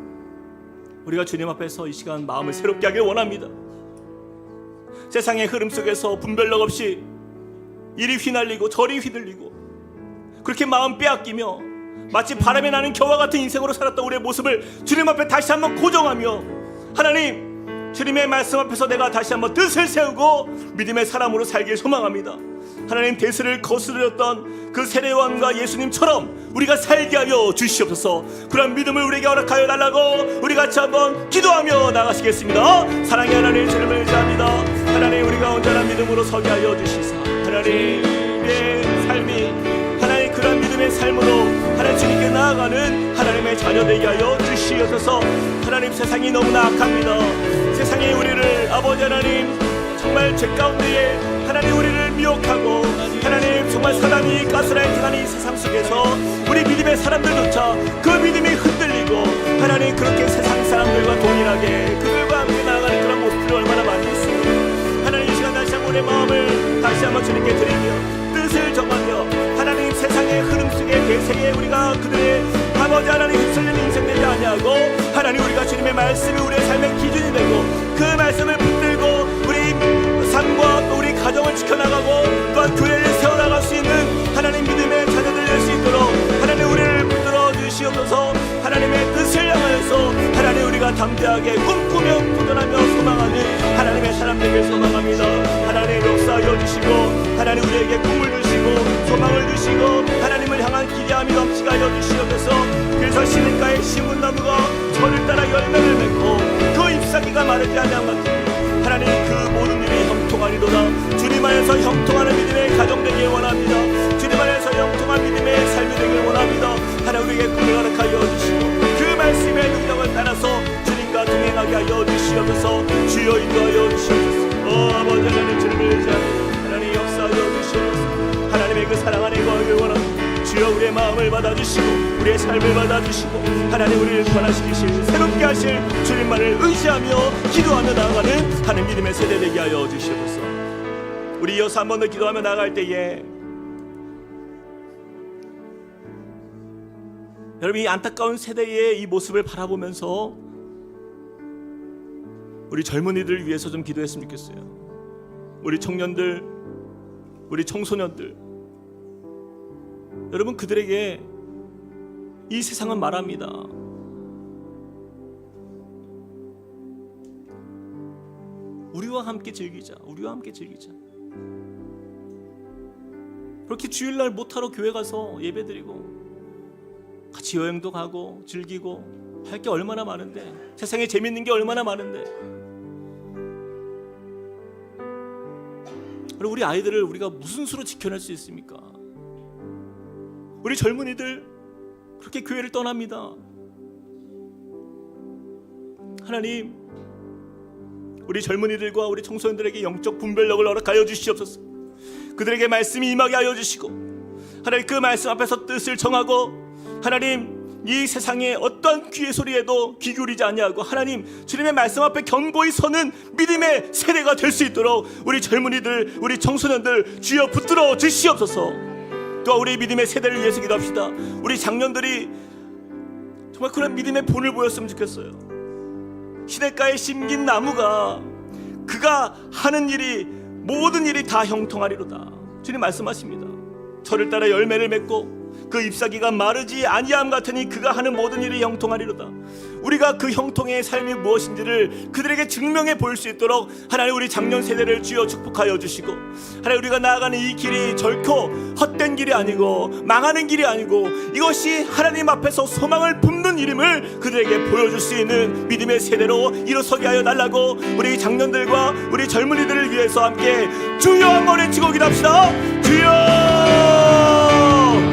우리가 주님 앞에서 이 시간 마음을 새롭게 하길 원합니다. 세상의 흐름 속에서 분별력 없이 이리 휘날리고 저리 휘둘리고 그렇게 마음 빼앗기며 마치 바람에 나는 겨와 같은 인생으로 살았던 우리의 모습을 주님 앞에 다시 한번 고정하며, 하나님, 주님의 말씀 앞에서 내가 다시 한번 뜻을 세우고 믿음의 사람으로 살길 소망합니다. 하나님, 대세를 거스르렸던 그 세례요한과 예수님처럼 우리가 살게 하여 주시옵소서. 그런 믿음을 우리에게 허락하여 달라고 우리 같이 한번 기도하며 나가시겠습니다. 사랑의 하나님, 주님을 의지합니다. 하나님, 우리가 온전한 믿음으로 서게 하여 주시사 하나님의 삶이 하나님 그런 믿음의 삶으로 하나님 주님께 나아가는 하나님의 자녀 되게 하여 주시옵소서. 하나님, 세상이 너무나 악합니다. 세상이 우리를 아버지 하나님 정말 죄 가운데에 하나님 우리를 미혹하고 하나님 정말 사단이 가스라이팅하는 이 세상 속에서 우리 믿음의 사람들조차 그 믿음이 흔들리고 하나님 그렇게 세상 사람들과 동일하게 그들과 함께 나아가는 그런 모습들이 얼마나 많이 있습니다. 하나님, 이 시간 다시 한번 우리의 마음을 다시 한번 주님께 드리며 뜻을 정하며 하나님 세상의 흐름 속에 대세에 우리가 그들의 아버지 하나님 휩쓸리는 인생 되지 아니하고 하나님 우리가 주님의 말씀이 우리의 삶의 기준이 되고 그 말씀을 붙들고 우리 삶과 또 우리 가정을 지켜나가고 또한 교회를 세워나갈 수 있는 하나님 믿음의 자녀들 될 수 있도록 하나님 우리를 붙들어 주시옵소서. 하나님의 뜻을 향하여서 하나님 우리가 담대하게 꿈꾸며 도전하며 소망하는 하나님의 사람 되길 소망합니다. 하나님 역사하여 주시고 하나님 우리에게 꿈을 주시고 소망을 주시고 하나님을 향한 기대함이 넘치게 하여 주시옵소서. 그래서 시냇가에 심은 나무가 철을 따라 열매를 맺고 그 잎사귀가 마르지 아니한 같은 하나님 그 모든 일이 형통하리로다. 주님 안에서 형통하는 믿음의 가정 되길 원합니다. 주님 안에서 형통한 믿음의 삶이 되길 원합니다. 하나님 우리에게 꿈을 허락하여 주시고 그 말씀의 능력을 따라서 주님과 동행하게 하여 주시옵소서. 주여 인도하여 주시옵소서. 마음을 받아주시고 우리의 삶을 받아주시고 하나님 우리를 변화시키실 새롭게 하실 주님만을 의지하며 기도하며 나아가는 하나님 믿음의 세대 되게 하여 주시옵소서. 우리 이어서 한 번 더 기도하며 나아갈 때에 여러분 이 안타까운 세대의 이 모습을 바라보면서 우리 젊은이들을 위해서 좀 기도했으면 좋겠어요. 우리 청년들, 우리 청소년들, 여러분 그들에게 이 세상은 말합니다. 우리와 함께 즐기자. 우리와 함께 즐기자. 그렇게 주일날 못하러 교회 가서 예배드리고 같이 여행도 가고 즐기고 할 게 얼마나 많은데, 세상에 재밌는 게 얼마나 많은데, 그리고 우리 아이들을 우리가 무슨 수로 지켜낼 수 있습니까? 우리 젊은이들 그렇게 교회를 떠납니다. 하나님 우리 젊은이들과 우리 청소년들에게 영적 분별력을 허락하여 주시옵소서. 그들에게 말씀이 임하게 하여 주시고 하나님 그 말씀 앞에서 뜻을 정하고 하나님 이 세상의 어떠한 귀의 소리에도 귀 기울이지 아니하고 하나님 주님의 말씀 앞에 견고히 서는 믿음의 세대가 될 수 있도록 우리 젊은이들 우리 청소년들 주여 붙들어 주시옵소서. 또 우리 믿음의 세대를 위해서 기도합시다. 우리 장년들이 정말 그런 믿음의 본을 보였으면 좋겠어요. 시냇가에 심긴 나무가 그가 하는 일이 모든 일이 다 형통하리로다. 주님 말씀하십니다. 저를 따라 열매를 맺고 그 잎사귀가 마르지 아니함 같으니 그가 하는 모든 일이 형통하리로다. 우리가 그 형통의 삶이 무엇인지를 그들에게 증명해 보일 수 있도록 하나님 우리 장년 세대를 주여 축복하여 주시고 하나님 우리가 나아가는 이 길이 결코 헛된 길이 아니고 망하는 길이 아니고 이것이 하나님 앞에서 소망을 붓는 일임을 그들에게 보여줄 수 있는 믿음의 세대로 일어서게 하여 달라고 우리 장년들과 우리 젊은이들을 위해서 함께 주여 한번 외치고 기도합시다. 주여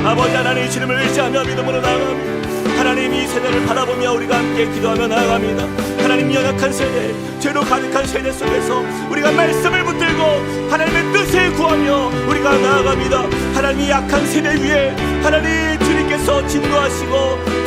아버지 하나님 주님을 의지하며 믿음으로 나아갑니다. 하나님 이 세대를 바라보며 우리가 함께 기도하며 나아갑니다. 하나님 연약한 세대, 죄로 가득한 세대 속에서 우리가 말씀을 붙들고 하나님의 뜻을 구하며 우리가 나아갑니다. 하나님 이 약한 세대 위에 하나님 주님께서 진노하시고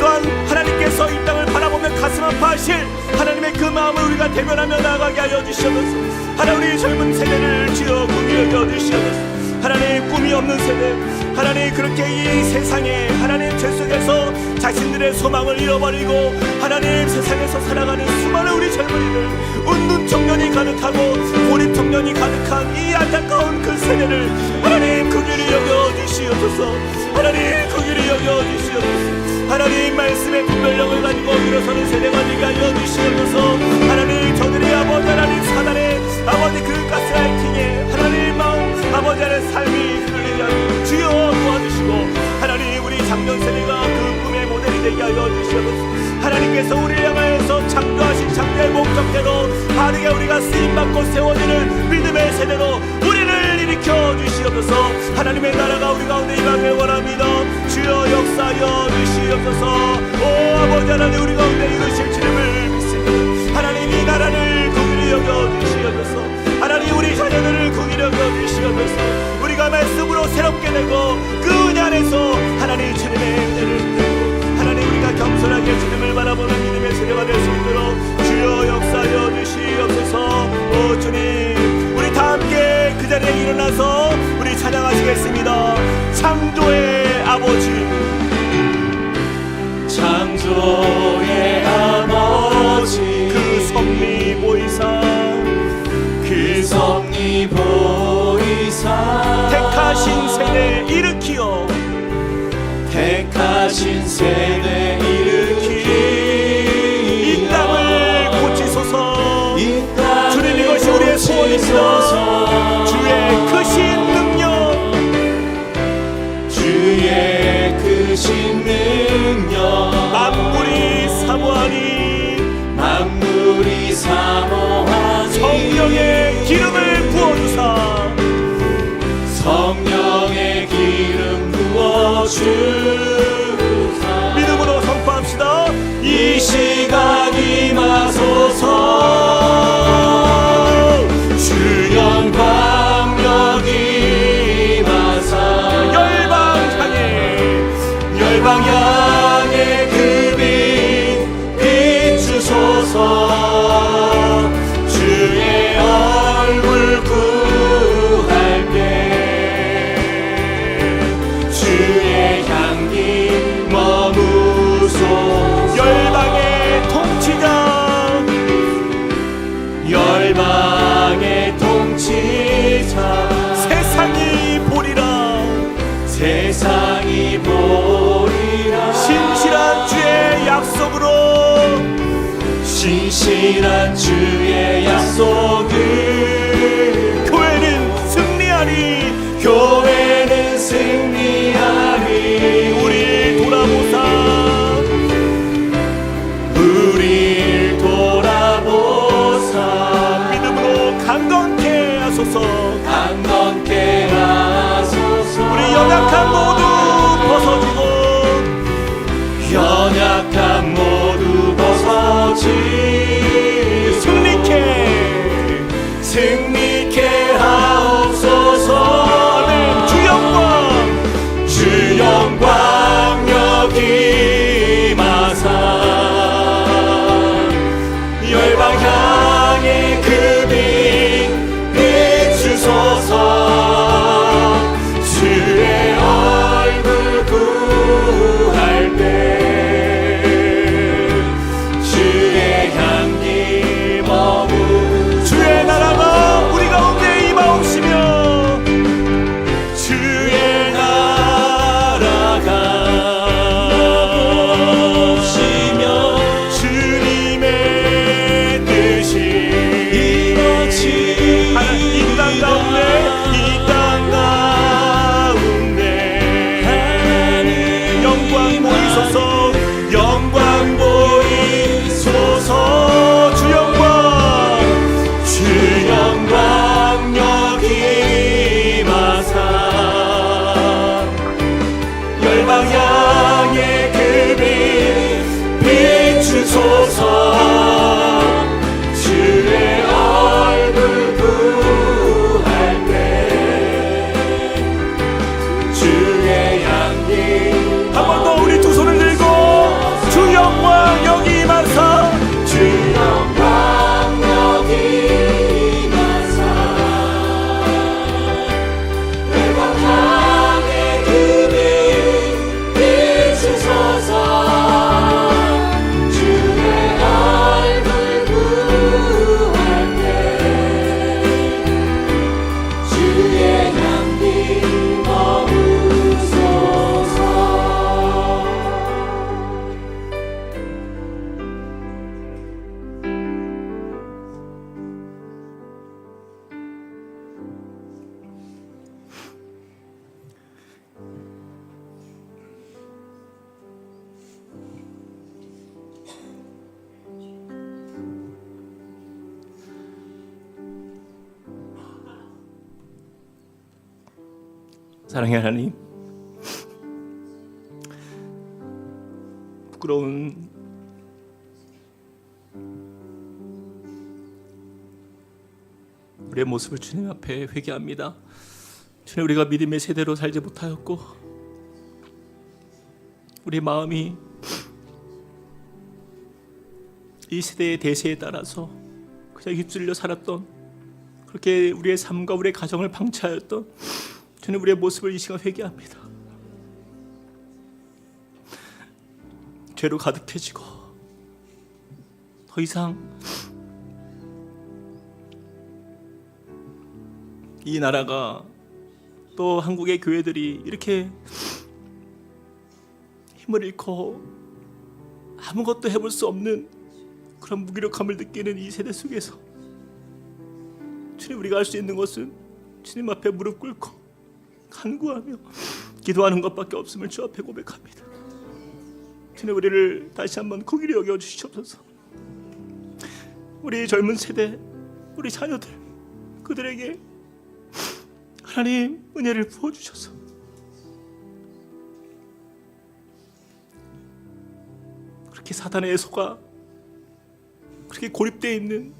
또한 하나님께서 이 땅을 바라보며 가슴 아파하실 하나님의 그 마음을 우리가 대면하며 나아가게 하여 주시옵소서. 하나님 우리 젊은 세대를 주여 꿈이 여겨 주시옵소서. 하나님 꿈이 없는 세대, 하나님 그렇게 이 세상에 하나님 죄 속에서 자신들의 소망을 잃어버리고 하나님 세상에서 살아가는 수많은 우리 젊은이들, 웃는 청년이 가득하고 고립 청년이 가득한 이 안타까운 그 세대를 하나님 그 길을 여겨 주시옵소서. 하나님 그 길을 여겨 주시옵소서. 하나님 말씀의 분별력을 가지고 일어서는 세대가 되게 하여 주시옵소서. 하나님 저들의 아버지 하나님 사단의 아버지 그 가스라이팅에 하나님 마음 아버지 하나님의 삶이 흔들리지 않고 주여 도와주시고 하나님 우리 장년 세대가 그 꿈의 모델이 되게 하여 주시옵소서. 하나님께서 우리를 향하여서 창조하신 창조의 목적대로 바르게 우리가 쓰임받고 세워지는 믿음의 세대로 우리를 일으켜 주시옵소서. 하나님의 나라가 우리 가운데 임하길 원합니다. 주여 역사하여 주시옵소서. 오 아버지 하나님 우리 가운데 이루실 주님을 믿습니다. 하나님 이 나라를 긍휼히 여겨 주시옵소서. 하나님 우리 자녀들을 긍휼히 여겨 주시옵소서. 우리가 말씀으로 새롭게 되고 그 은혜 안에서 하나님 주님의 은혜를 누리고 하나님 우리가 겸손하게 주님을 바라보는 믿음의 세대가 될 수 있도록 주여 역사하여 주시옵소서. 오 주님 우리 다 함께 그 자리에 일어나서 우리 찬양하시겠습니다. 창조의 아버지, 창조의 아버지, 그 섭리 보이사, 그 섭리 보이사, 택하신 세대 일으키어, 택하신 세대 일으키어 이 땅을 고치소서. 이 땅을 주님 이것이 우리의 소원입니다. 주의 크신 능력, 주의 크신 능력, 만물이 사모하니, 만물이 사모하니, 성령의 기름을 부어주사, 성령의 기름 부어주사, 믿음으로 성실한 주의 약속을 교회는 승리하리. 교회는 승리하리. 우리를 돌아보사. 우리를 돌아보사. 믿음으로 강건케 하소서. 강건케 하소서. 우리 연약한 모두 벗어지고 연약한 모두 벗어지 승리케 하옵소서. 아멘. 주 영광 여기 마사 열방 향해 그 빛 비추소서. 주의 얼굴 구할 때 주의 향기 머무. 주의 나라가 우리 가운데 임하옵시며 주의 나라가 오시며 주님의 뜻이 이루어지리라. 이 땅 가운데 영광 보이소서. 영광 보이소서. 주 영광 여기 마사 열방 향해 그 빛 비추소서. 주의 얼굴 구할 때 주의 향기. 한 번 더 우리 두 손을 들고 주 영광 여기 임하사. 주 영광 여기 마사 열방 향해 그 빛 비추소서. 주의 얼굴 구할 때 주의 향기 머무소서. 사랑의 하나님, 부끄러운 우리의 모습을 주님 앞에 회개합니다. 주님, 우리가 믿음의 세대로 살지 못하였고 우리 마음이 이 세대의 대세에 따라서 그냥 휩쓸려 살았던, 그렇게 우리의 삶과 우리의 가정을 방치하였던 주님, 우리의 모습을 이 시간 회개합니다. 죄로 가득해지고 더 이상 이 나라가 또 한국의 교회들이 이렇게 힘을 잃고 아무것도 해볼 수 없는 그런 무기력함을 느끼는 이 세대 속에서 주님, 우리가 할 수 있는 것은 주님 앞에 무릎 꿇고 간구하며 기도하는 것밖에 없음을 주 앞에 고백합니다. 주님, 우리를 다시 한번 긍휼히 여겨 주시옵소서. 우리 젊은 세대, 우리 자녀들, 그들에게 하나님 은혜를 부어주셔서 그렇게 사단의 속아 그렇게 고립되어 있는,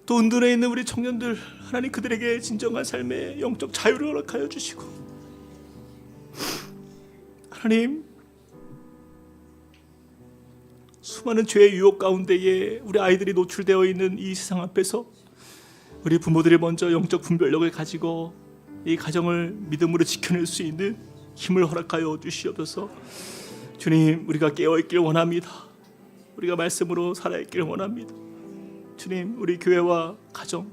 또 은둔해 있는 우리 청년들, 하나님 그들에게 진정한 삶의 영적 자유를 허락하여 주시고, 하나님 수많은 죄의 유혹 가운데에 우리 아이들이 노출되어 있는 이 세상 앞에서 우리 부모들이 먼저 영적 분별력을 가지고 이 가정을 믿음으로 지켜낼 수 있는 힘을 허락하여 주시옵소서. 주님, 우리가 깨어있길 원합니다. 우리가 말씀으로 살아있길 원합니다. 주님, 우리 교회와 가정,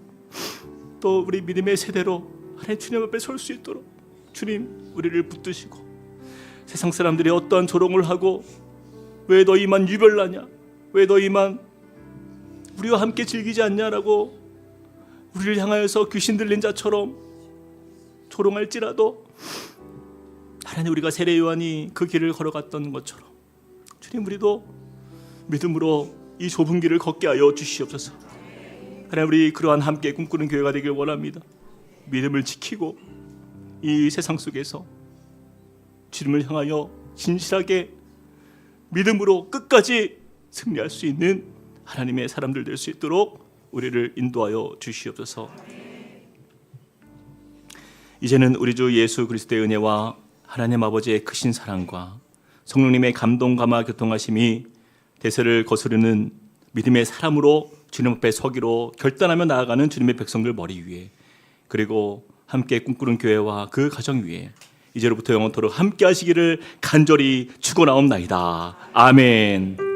또 우리 믿음의 세대로 하나님 주님 앞에 설 수 있도록 주님, 우리를 붙드시고, 세상 사람들이 어떠한 조롱을 하고 왜 너희만 유별나냐, 왜 너희만 우리와 함께 즐기지 않냐라고 우리를 향하여서 귀신 들린 자처럼 조롱할지라도 하나님, 우리가 세례 요한이 그 길을 걸어갔던 것처럼 주님, 우리도 믿음으로 이 좁은 길을 걷게 하여 주시옵소서. 하나님, 우리 그러한 함께 꿈꾸는 교회가 되길 원합니다. 믿음을 지키고 이 세상 속에서 주님을 향하여 진실하게 믿음으로 끝까지 승리할 수 있는 하나님의 사람들 될 수 있도록 우리를 인도하여 주시옵소서. 이제는 우리 주 예수 그리스도의 은혜와 하나님 아버지의 크신 사랑과 성령님의 감동 감화 교통하심이 대세를 거스르는 믿음의 사람으로 주님 앞에 서기로 결단하며 나아가는 주님의 백성들 머리 위에, 그리고 함께 꿈꾸는 교회와 그 가정 위에 이제로부터 영원토록 함께 하시기를 간절히 축원하옵나이다. 아멘.